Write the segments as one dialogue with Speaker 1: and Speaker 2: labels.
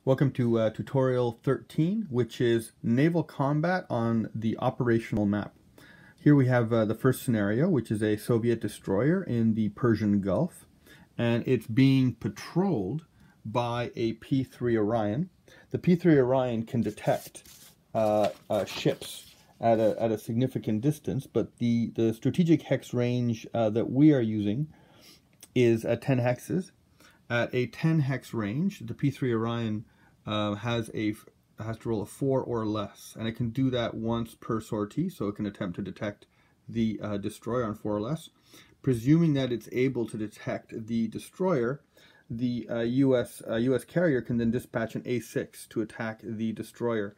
Speaker 1: Welcome to tutorial 13, which is naval combat on the operational map. Here we have the first scenario, which is a Soviet destroyer in the Persian Gulf, and it's being patrolled by a P-3 Orion. The P-3 Orion can detect ships at a significant distance, but the strategic hex range that we are using is at 10 hexes. At a 10 hex range, the P-3 Orion has to roll a 4 or less, and it can do that once per sortie, so it can attempt to detect the destroyer on 4 or less. Presuming that it's able to detect the destroyer, the U.S. carrier can then dispatch an A6 to attack the destroyer.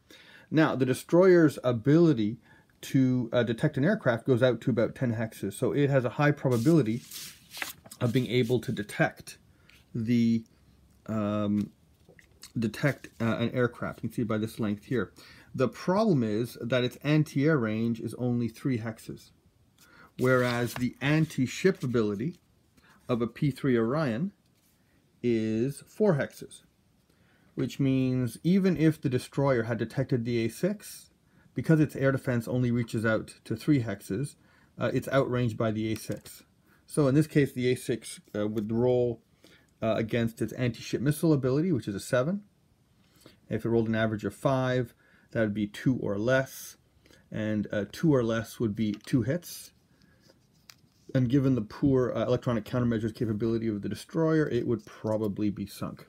Speaker 1: Now, the destroyer's ability to detect an aircraft goes out to about 10 hexes, so it has a high probability of being able to detect the an aircraft. You can see it by this length here. The problem is that its anti-air range is only 3 hexes, whereas the anti-ship ability of a P-3 Orion is 4 hexes, which means even if the destroyer had detected the A6, because its air defense only reaches out to 3 hexes, it's outranged by the A6. So in this case, the A6 would roll against its anti-ship missile ability, which is a 7. If it rolled an average of 5, that would be 2 or less, and 2 or less would be 2 hits. And given the poor electronic countermeasures capability of the destroyer, it would probably be sunk.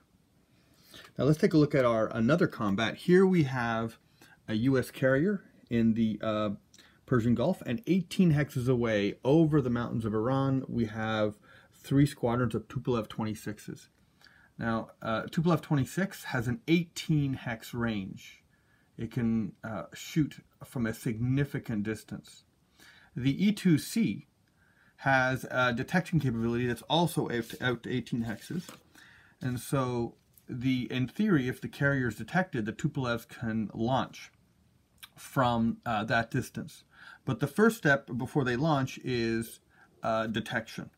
Speaker 1: Now let's take a look at another combat. Here we have a U.S. carrier in the Persian Gulf, and 18 hexes away over the mountains of Iran, we have 3 squadrons of Tupolev 26s. Now, Tupolev 26 has an 18 hex range. It can shoot from a significant distance. The E-2C has a detection capability that's also out to 18 hexes. And so, in theory, if the carrier is detected, the Tupolevs can launch from that distance. But the first step before they launch is detection.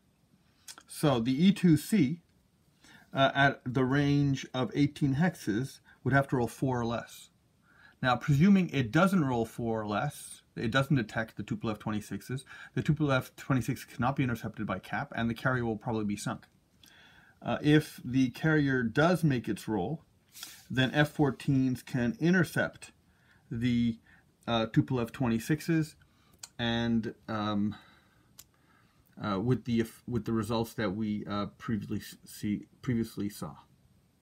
Speaker 1: So the E-2C at the range of 18 hexes would have to roll 4 or less. Now, presuming it doesn't roll 4 or less, it doesn't detect the Tupolev 26s, the Tupolev 26 cannot be intercepted by cap, and the carrier will probably be sunk. If the carrier does make its roll, then F-14s can intercept the Tupolev 26s, and with the results that we previously saw.